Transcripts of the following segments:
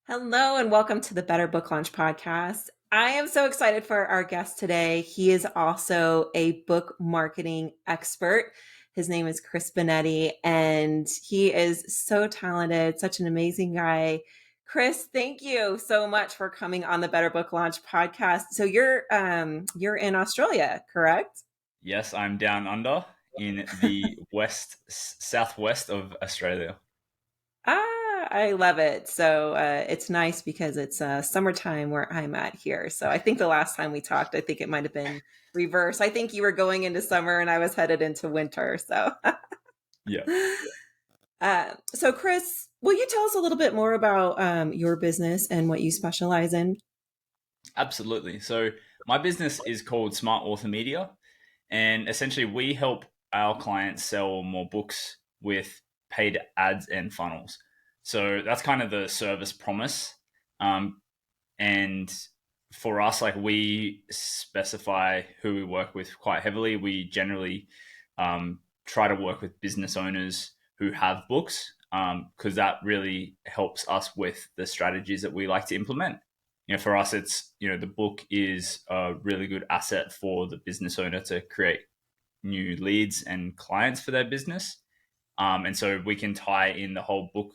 Hello and welcome to the Better Book Launch podcast. I am so excited for our guest today. He is also a book marketing expert. His name is Chris Benetti, and he is so talented, such an amazing guy. Chris, thank you so much for coming on the Better Book Launch podcast. So you're in Australia, correct? Yes, I'm down under in the southwest of Australia. I love it. So it's nice because it's summertime where I'm at here. So I think the last time we talked, I think it might have been reverse. I think you were going into summer and I was headed into winter. So, Yeah, so Chris, will you tell us a little bit more about your business and what you specialize in? absolutely. So my business is called Smart Author Media, and essentially we help our clients sell more books with paid ads and funnels. So that's kind of the service promise. Um, and for us, like we specify who we work with quite heavily. We generally try to work with business owners who have books because that really helps us with the strategies that we like to implement. For us, it's the book is a really good asset for the business owner to create new leads and clients for their business. And so we can tie in the whole book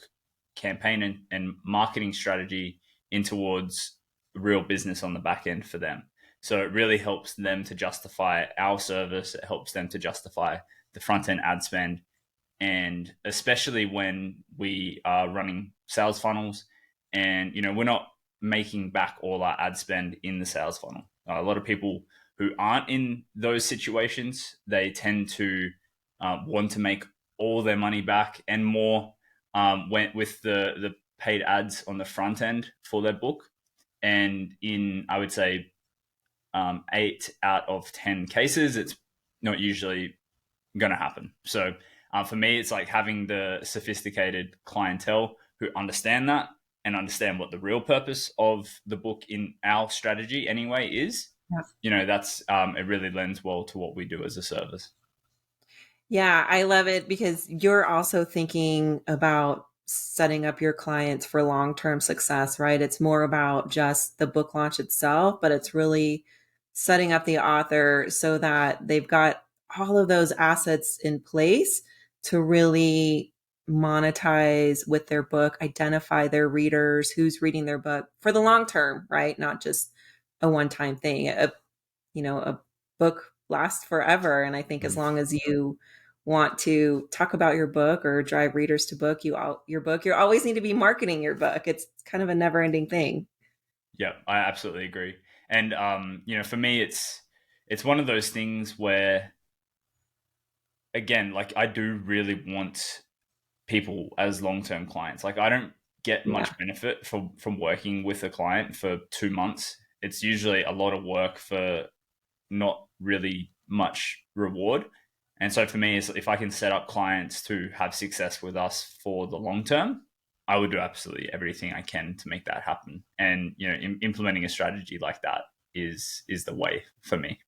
campaign and marketing strategy in towards real business on the back end for them. So it really helps them to justify our service. It helps them to justify the front end ad spend. And especially when we are running sales funnels and, we're not making back all our ad spend in the sales funnel. A lot of people who aren't in those situations, they tend to want to make all their money back and more went with the paid ads on the front end for their book. And in, I would say, 8 out of 10 cases, it's not usually going to happen. So for me, it's like having the sophisticated clientele who understand that and understand what the real purpose of the book in our strategy anyway is. That's it really lends well to what we do as a service. Yeah, I love it because you're also thinking about setting up your clients for long-term success, right? It's more about just the book launch itself, but it's really setting up the author so that they've got all of those assets in place to really monetize with their book, identify their readers, who's reading their book for the long term, right? Not just a one-time thing. A book lasts forever, and I think as Mm. long as you want to talk about your book or drive readers to your book, you always need to be marketing your book. It's kind of a never-ending thing. Yeah, I absolutely agree. And for me, it's one of those things where, again, like I do really want people as long-term clients. Like I don't get Yeah. much benefit from working with a client for 2 months. It's usually a lot of work for not really much reward. And so for me, if I can set up clients to have success with us for the long term, I would do absolutely everything I can to make that happen. And implementing a strategy like that is the way for me.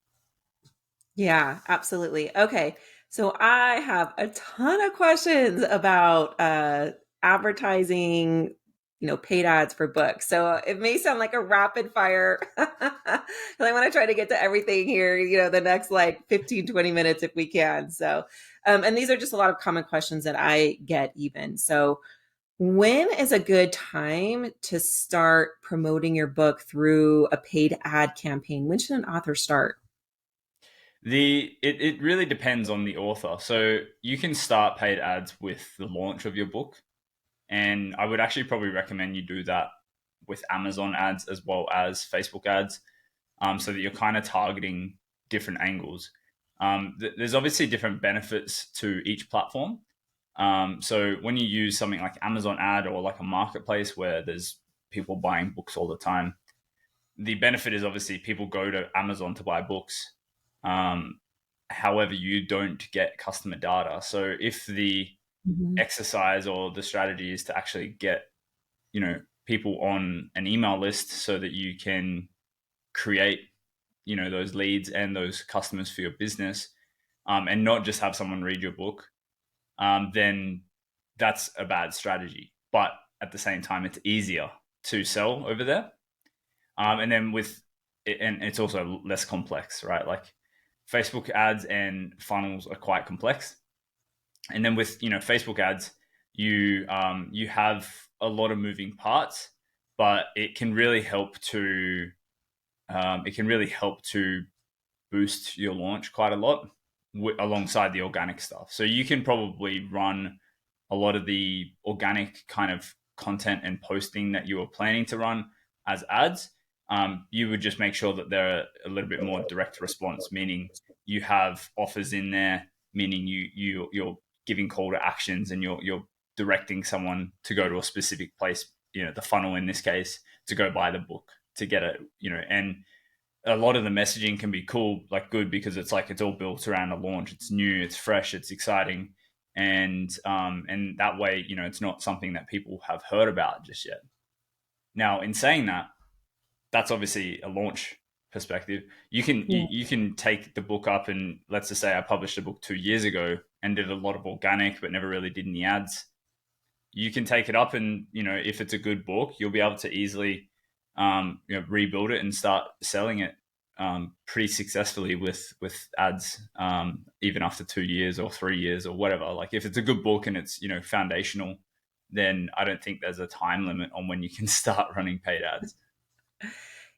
Yeah, absolutely. Okay. So I have a ton of questions about advertising, paid ads for books. So it may sound like a rapid fire. 'Cause I want to try to get to everything here, the next like 15, 20 minutes if we can. So, and these are just a lot of common questions that I get even. So, when is a good time to start promoting your book through a paid ad campaign? When should an author start? It really depends on the author. So you can start paid ads with the launch of your book. And I would actually probably recommend you do that with Amazon ads as well as Facebook ads, so that you're kind of targeting different angles. There's obviously different benefits to each platform. So when you use something like Amazon ad or like a marketplace where there's people buying books all the time, the benefit is obviously people go to Amazon to buy books. Um, However, you don't get customer data. So if the Mhm. exercise or the strategy is to actually get people on an email list so that you can create those leads and those customers for your business, and not just have someone read your book, then that's a bad strategy. But at the same time, it's easier to sell over there. And then and it's also less complex, right? Like Facebook ads and funnels are quite complex. And then with Facebook ads, you have a lot of moving parts, but it can really help to boost your launch quite a lot alongside the organic stuff. So you can probably run a lot of the organic kind of content and posting that you were planning to run as ads. You would just make sure that they're a little bit more direct response, meaning you have offers in there, meaning you're giving call to actions and you're directing someone to go to a specific place, the funnel in this case, to go buy the book, to get it, and a lot of the messaging can be cool, like good, because it's like it's all built around a launch. It's new, it's fresh, it's exciting, and that way, it's not something that people have heard about just yet. Now, in saying that, that's obviously a launch perspective. You can take the book up, and let's just say I published a book 2 years ago and did a lot of organic, but never really did any ads. You can take it up, and if it's a good book, you'll be able to easily rebuild it and start selling it pretty successfully with ads, even after 2 years or 3 years or whatever. Like if it's a good book and it's foundational, then I don't think there's a time limit on when you can start running paid ads.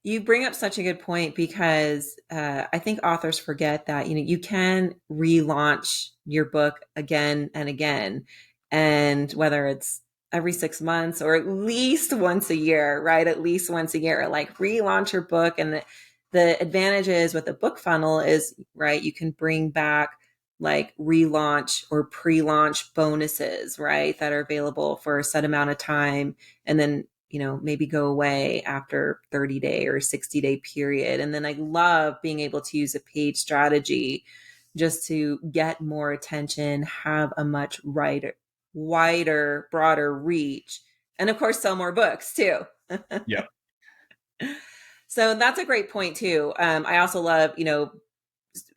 You bring up such a good point because I think authors forget that you can relaunch your book again and again, and whether it's every 6 months or at least once a year, right? At least once a year, like relaunch your book. And the advantages with a book funnel is, right, you can bring back like relaunch or pre-launch bonuses, right, that are available for a set amount of time, and then maybe go away after 30-day or 60-day period. And then I love being able to use a paid strategy just to get more attention, have a much wider, broader reach, and of course, sell more books too. Yeah. So that's a great point too. I also love,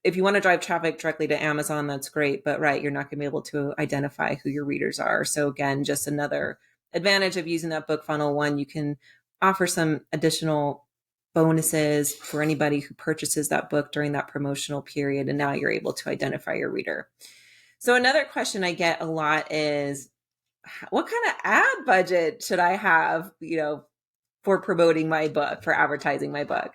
if you want to drive traffic directly to Amazon, that's great. But right, you're not going to be able to identify who your readers are. So again, just another advantage of using that book funnel. One, you can offer some additional bonuses for anybody who purchases that book during that promotional period. And now you're able to identify your reader. So another question I get a lot is, what kind of ad budget should I have, for promoting my book, for advertising my book?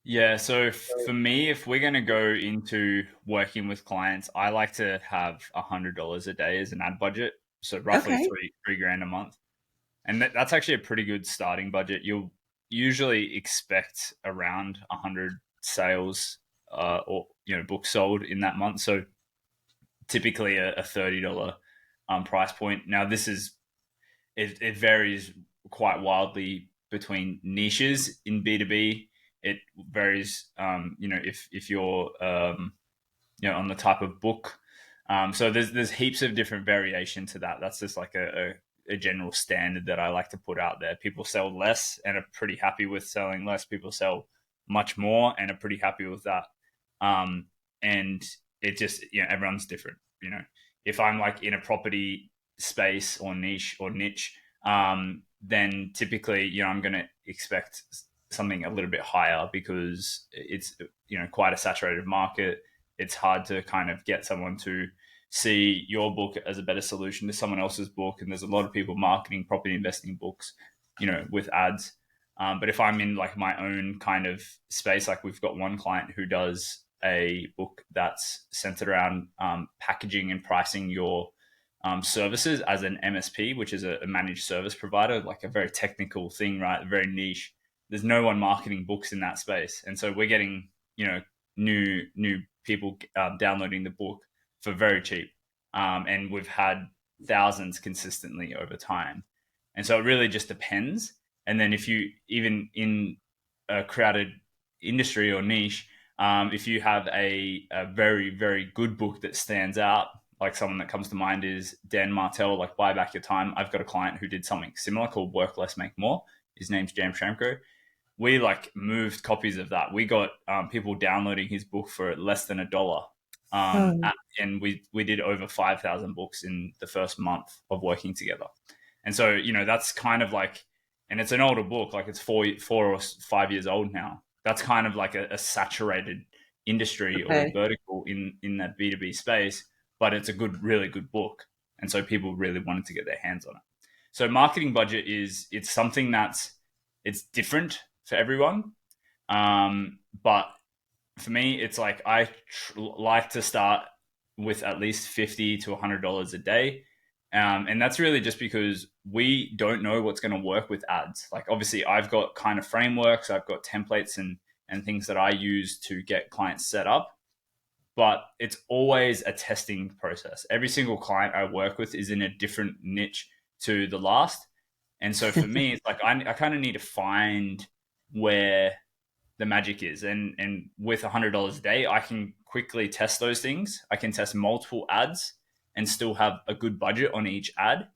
Yeah, so for me, if we're going to go into working with clients, I like to have $100 a day as an ad budget, so roughly Okay. three grand a month, and that's actually a pretty good starting budget. You'll usually expect around 100 sales, or books sold in that month. So typically a $30 price point. Now it varies quite wildly between niches in B2B. It varies, if you're, on the type of book. So there's heaps of different variation to that. That's just like a general standard that I like to put out there. People sell less and are pretty happy with selling less. People sell much more and are pretty happy with that. And it just, everyone's different. If I'm like in a property space or niche, then typically, I'm going to expect something a little bit higher because it's, quite a saturated market. It's hard to kind of get someone to see your book as a better solution to someone else's book. And there's a lot of people marketing property investing books, with ads. But if I'm in like my own kind of space, like we've got one client who does a book that's centered around packaging and pricing your services as an MSP, which is a managed service provider, like a very technical thing, right? Very niche. There's no one marketing books in that space, and so we're getting new people downloading the book for very cheap, and we've had thousands consistently over time, and so it really just depends. And then if you even in a crowded industry or niche, if you have a very very good book that stands out, like someone that comes to mind is Dan Martell, like Buy Back Your Time. I've got a client who did something similar called Work Less, Make More. His name's James Shramko. We like moved copies of that. We got people downloading his book for less than $1. Oh, And we did over 5,000 books in the first month of working together. And so, that's kind of like, and it's an older book, like it's 4 or 5 years old now. That's kind of like a saturated industry or Okay. vertical in that B2B space, but it's a really good book. And so people really wanted to get their hands on it. So marketing budget it's something it's different for everyone. But for me, it's like like to start with at least $50 to $100 a day. And that's really just because we don't know what's going to work with ads. Like, obviously, I've got kind of frameworks, I've got templates and things that I use to get clients set up, but it's always a testing process. Every single client I work with is in a different niche to the last. And so for me, it's like I kind of need to find where the magic is. And with $100 a day, I can quickly test those things. I can test multiple ads and still have a good budget on each ad.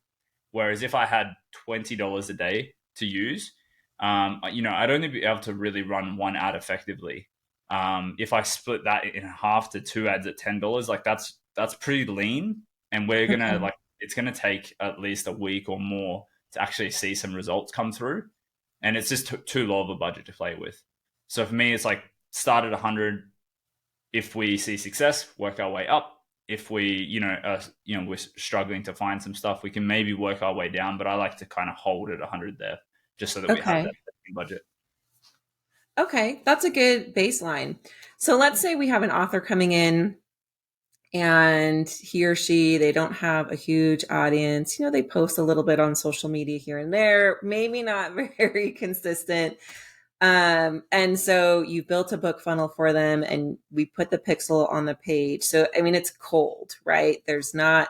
Whereas if I had $20 a day to use, I'd only be able to really run one ad effectively. If I split that in half to two ads at $10, like that's pretty lean, and we're gonna Okay. like it's gonna take at least a week or more to actually see some results come through, and it's just too low of a budget to play with. So for me, it's like start at 100. If we see success, work our way up. If we're struggling to find some stuff, we can maybe work our way down. But I like to kind of hold at 100 there, just so that we have that Okay. budget. Okay. That's a good baseline. So let's say we have an author coming in and he or she, they don't have a huge audience. They post a little bit on social media here and there, maybe not very consistent. And so you built a book funnel for them and we put the pixel on the page. So, I mean, it's cold, right? The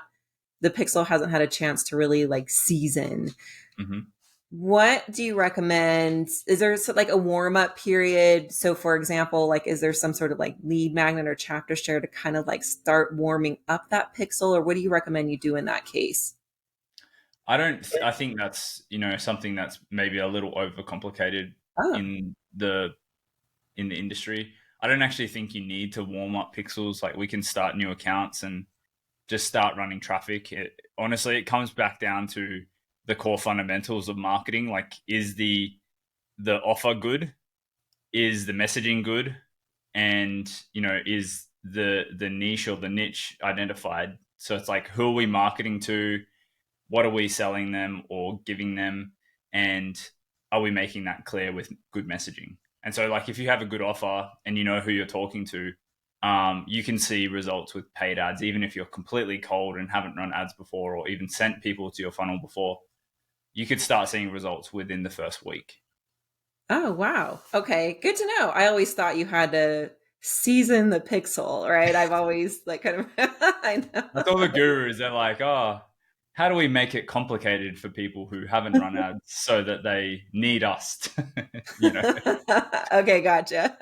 pixel hasn't had a chance to really like season. Mm-hmm. What do you recommend? Is there like a warm up period? So, for example, like, is there some sort of like lead magnet or chapter share to kind of like start warming up that pixel? Or what do you recommend you do in that case? I think that's something that's maybe a little overcomplicated Oh, in the industry. I don't actually think you need to warm up pixels. Like, we can start new accounts and just start running traffic. Honestly, it comes back down to the core fundamentals of marketing. Like, is the offer good? Is the messaging good? And is the niche or the niche identified? So it's like, who are we marketing to? What are we selling them or giving them? And are we making that clear with good messaging? And so, like, if you have a good offer and you know who you're talking to, you can see results with paid ads, even if you're completely cold and haven't run ads before or even sent people to your funnel before. You could start seeing results within the first week. oh, wow. Okay, good to know. I always thought you had to season the pixel, right? I've always like kind of, I That's all know. the gurus. They're like, oh, how do we make it complicated for people who haven't run ads so that they need us? Okay, gotcha.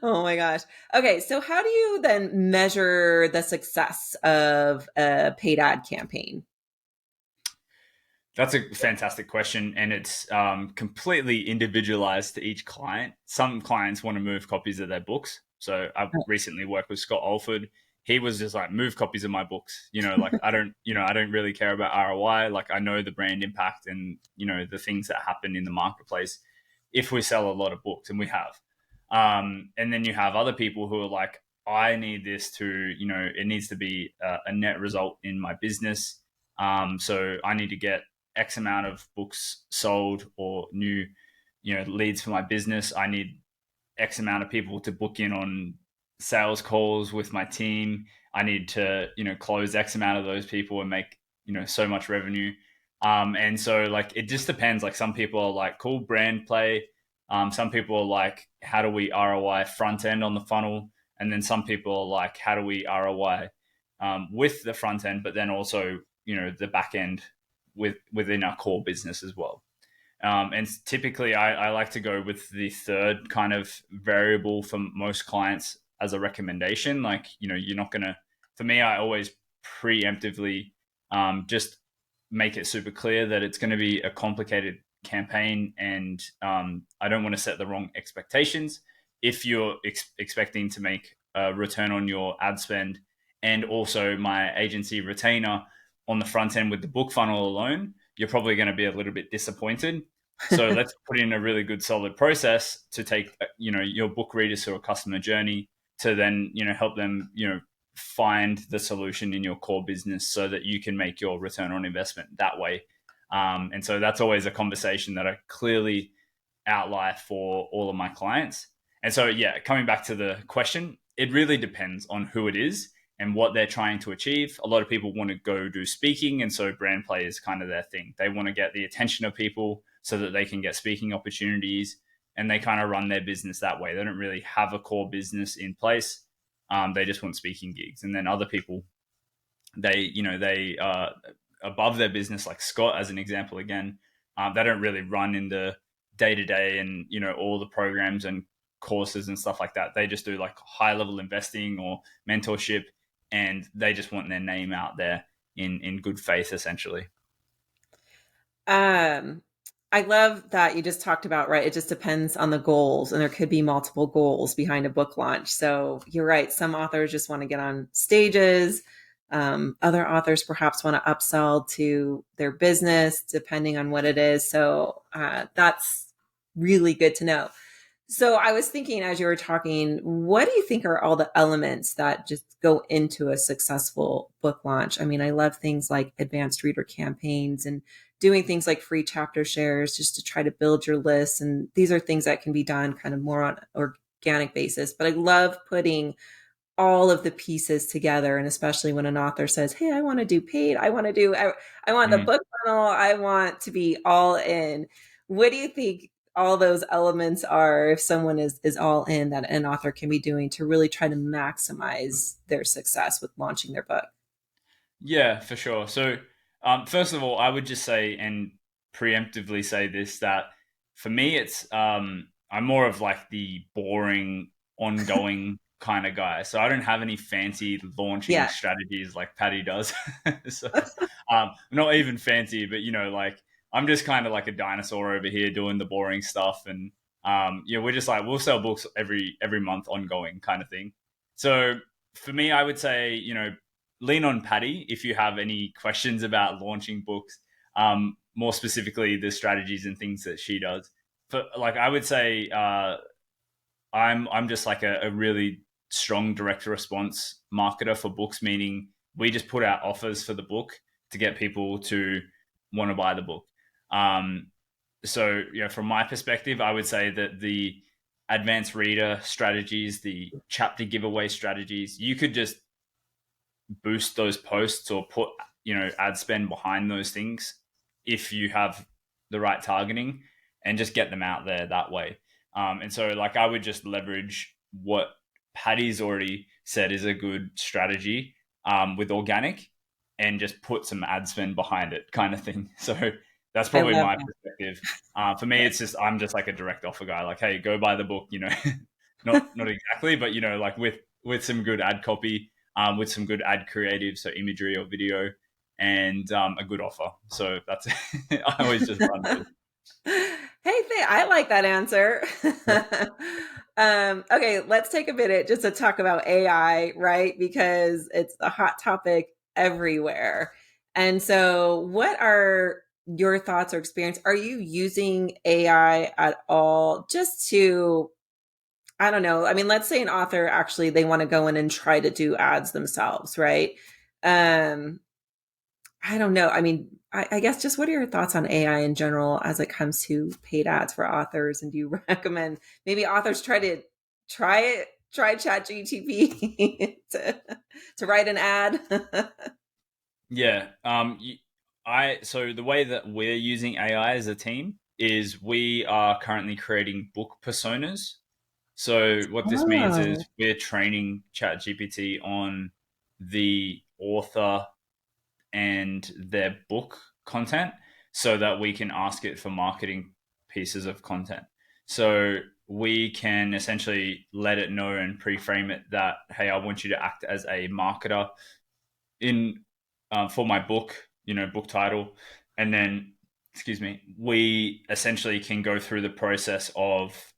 Oh my gosh. Okay, so how do you then measure the success of a paid ad campaign? That's a fantastic question, and it's completely individualized to each client. Some clients want to move copies of their books. So I recently worked with Scott Alford. He was just like, move copies of my books. Like, I don't really care about ROI. Like, I know the brand impact and the things that happen in the marketplace if we sell a lot of books, and we have. And then you have other people who are like, I need this to, it needs to be a net result in my business. So I need to get X amount of books sold or new, leads for my business. I need X amount of people to book in on sales calls with my team. I need to, close X amount of those people and make, so much revenue. And so, like, it just depends. Like, some people are like, cool brand play. Some people are like, how do we ROI front end on the funnel? And then some people are like, how do we ROI with the front end, but then also, the back end within our core business as well. And typically, I like to go with the third kind of variable for most clients as a recommendation. Like, you're not going to, for me, I always preemptively just make it super clear that it's going to be a complicated campaign. And I don't want to set the wrong expectations. If you're expecting to make a return on your ad spend and also my agency retainer on the front end with the book funnel alone, you're probably going to be a little bit disappointed. So let's put in a really good solid process to take your book readers through a customer journey to then help them find the solution in your core business so that you can make your return on investment that way. And so that's always a conversation that I clearly outline for all of my clients. And so, yeah, coming back to the question, it really depends on who it is and what they're trying to achieve. A lot of people want to go do speaking, and so brand play is kind of their thing. They want to get the attention of people so that they can get speaking opportunities, and they kind of run their business that way. They don't really have a core business in place. They just want speaking gigs. And then other people, they above their business, like Scott as an example again, they don't really run in the day to day and all the programs and courses and stuff like that. They just do like high level investing or mentorship, and they just want their name out there in good faith, essentially. Um, I love that you just talked about, right? It just depends on the goals, and there could be multiple goals behind a book launch. So you're right. Some authors just want to get on stages. Other authors perhaps want to upsell to their business, depending on what it is. So that's really good to know. So I was thinking as you were talking, what do you think are all the elements that just go into a successful book launch? I mean, I love things like advanced reader campaigns and doing things like free chapter shares just to try to build your list. And these are things that can be done kind of more on an organic basis. But I love putting all of the pieces together. And especially when an author says, hey, I want to do paid, I want the Mhm. book funnel, I want to be all in. What do you think all those elements are if someone is all in that an author can be doing to really try to maximize their success with launching their book? Yeah, for sure. So, first of all, I would just say and preemptively say this that for me, it's I'm more of like the boring, ongoing kind of guy. So I don't have any fancy launching Yeah. strategies like Patty does. So, not even fancy, but like I'm just kind of like a dinosaur over here doing the boring stuff, and we're just like we'll sell books every month, ongoing kind of thing. So for me, I would say lean on Patty if you have any questions about launching books, more specifically the strategies and things that she does. For like, I would say I'm just like a really strong direct response marketer for books, meaning we just put out offers for the book to get people to want to buy the book. Um, so from my perspective, I would say that the advanced reader strategies, the chapter giveaway strategies, you could just boost those posts or put ad spend behind those things if you have the right targeting and just get them out there that way. And so like I would just leverage what Patty's already said is a good strategy with organic and just put some ad spend behind it kind of thing. So that's I probably love my that. perspective. For me, Yeah. it's just I'm just like a direct offer guy. Like, hey, go buy the book. Not exactly, but like with some good ad copy, with some good ad creative, so imagery or video, and a good offer. So that's I always just run those. Hey, I like that answer. Okay, let's take a minute just to talk about AI, right? Because it's a hot topic everywhere. And so, what are your thoughts or experience? Are you using AI at all just to, I don't know. I mean, let's say an author actually they want to go in and try to do ads themselves, right? Um, I don't know. I mean, I guess just what are your thoughts on AI in general as it comes to paid ads for authors? And do you recommend maybe authors try Chat GTP to write an ad? Yeah. So the way that we're using AI as a team is we are currently creating book personas. So what this means Oh, is we're training ChatGPT on the author and their book content so that we can ask it for marketing pieces of content. So we can essentially let it know and pre-frame it that, hey, I want you to act as a marketer in for my book, book title, and then excuse me, we essentially can go through the process of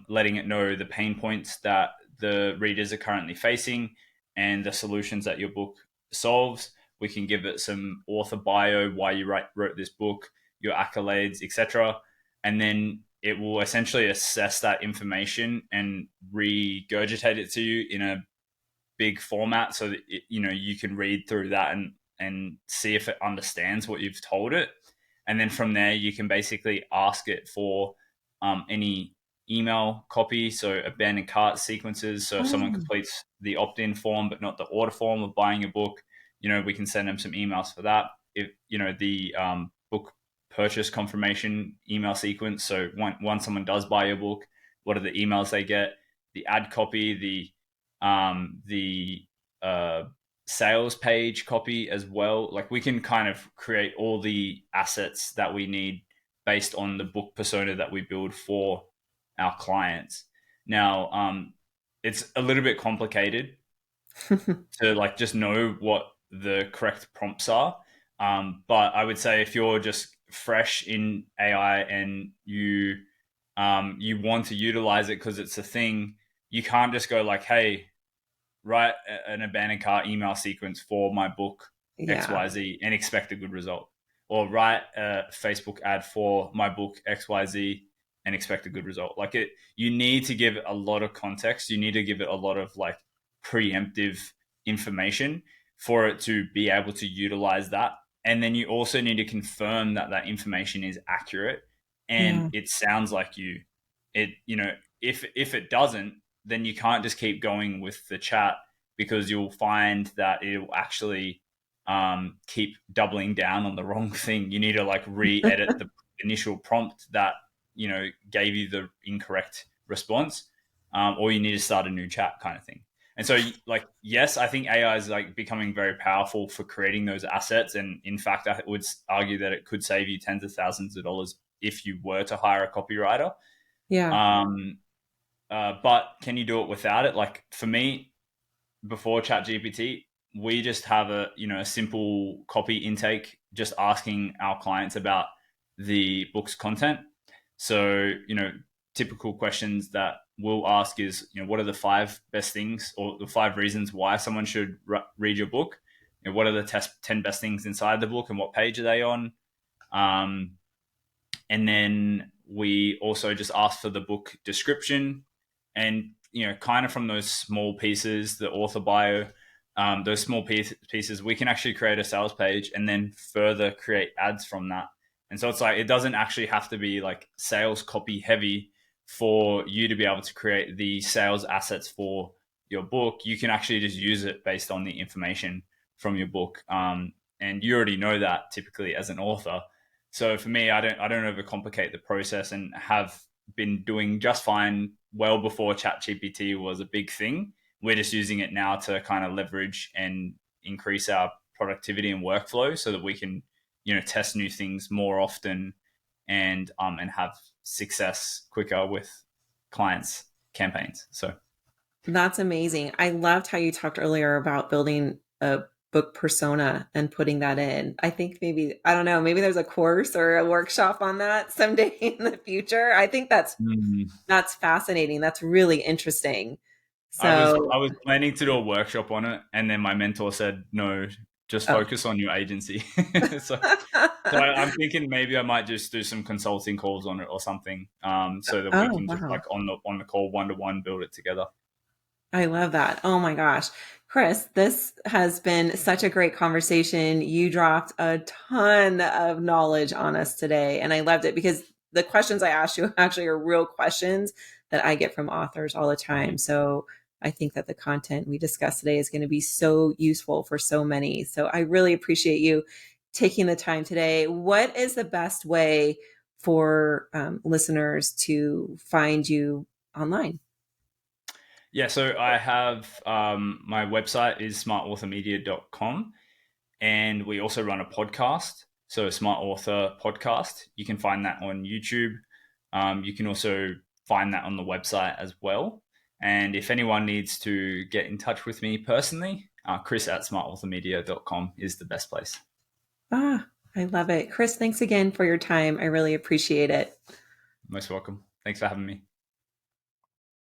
letting it know the pain points that the readers are currently facing and the solutions that your book solves. We can give it some author bio, why you wrote this book, your accolades, etc. And then it will essentially assess that information and regurgitate it to you in a big format so that you can read through that and see if it understands what you've told it. And then from there, you can basically ask it for any email copy, so abandoned cart sequences. So if someone Oh, completes the opt-in form but not the order form of buying a book, we can send them some emails for that. If the book purchase confirmation email sequence. So once someone does buy your book, what are the emails they get? The ad copy, the sales page copy as well. Like we can kind of create all the assets that we need based on the book persona that we build for our clients. Now, it's a little bit complicated to like just know what the correct prompts are. But I would say if you're just fresh in AI and you want to utilize it because it's a thing, you can't just go like, hey, write an abandoned cart email sequence for my book yeah. XYZ and expect a good result. Or write a Facebook ad for my book XYZ and expect a good result. Like you need to give it a lot of context. You need to give it a lot of like preemptive information for it to be able to utilize that. And then you also need to confirm that that information is accurate and Yeah. it sounds like if it doesn't, then you can't just keep going with the chat because you'll find that it will actually keep doubling down on the wrong thing. You need to like re-edit the initial prompt that gave you the incorrect response, or you need to start a new chat kind of thing. And so, like, yes, I think AI is like becoming very powerful for creating those assets. And in fact, I would argue that it could save you tens of thousands of dollars if you were to hire a copywriter. Yeah. Um, but can you do it without it? Like for me, before ChatGPT, we just have a simple copy intake, just asking our clients about the book's content. So typical questions that we'll ask is what are the 5 best things or the 5 reasons why someone should read your book? What are the 10 best things inside the book and what page are they on? Um, and then we also just ask for the book description and kind of from those small pieces, the author bio, those small pieces, we can actually create a sales page and then further create ads from that. And so it's like it doesn't actually have to be like sales copy heavy for you to be able to create the sales assets for your book. You can actually just use it based on the information from your book, and you already know that typically as an author. So for me, I don't overcomplicate the process and have been doing just fine well before ChatGPT was a big thing. We're just using it now to kind of leverage and increase our productivity and workflow so that we can, test new things more often and have success quicker with clients' campaigns. So That's amazing. I loved how you talked earlier about building a book persona and putting that in. I think maybe, I don't know, maybe there's a course or a workshop on that someday in the future. I think mm. that's fascinating. That's really interesting. I was So, I was planning to do a workshop on it, and then my mentor said, "No, just oh. focus on your agency." so I'm thinking maybe I might just do some consulting calls on it or something, so that we Oh, can just wow. like on the call 1-to-1 build it together. I love that. Oh my gosh. Chris, this has been such a great conversation. You dropped a ton of knowledge on us today, and I loved it because the questions I asked you actually are real questions that I get from authors all the time. So I think that the content we discussed today is going to be so useful for so many. So I really appreciate you taking the time today. What is the best way for listeners to find you online? Yeah, so I have my website is smartauthormedia.com, and we also run a podcast, so a Smart Author podcast. You can find that on YouTube. You can also find that on the website as well. And if anyone needs to get in touch with me personally, Chris at smartauthormedia.com is the best place. Ah, I love it. Chris, thanks again for your time. I really appreciate it. Most welcome. Thanks for having me.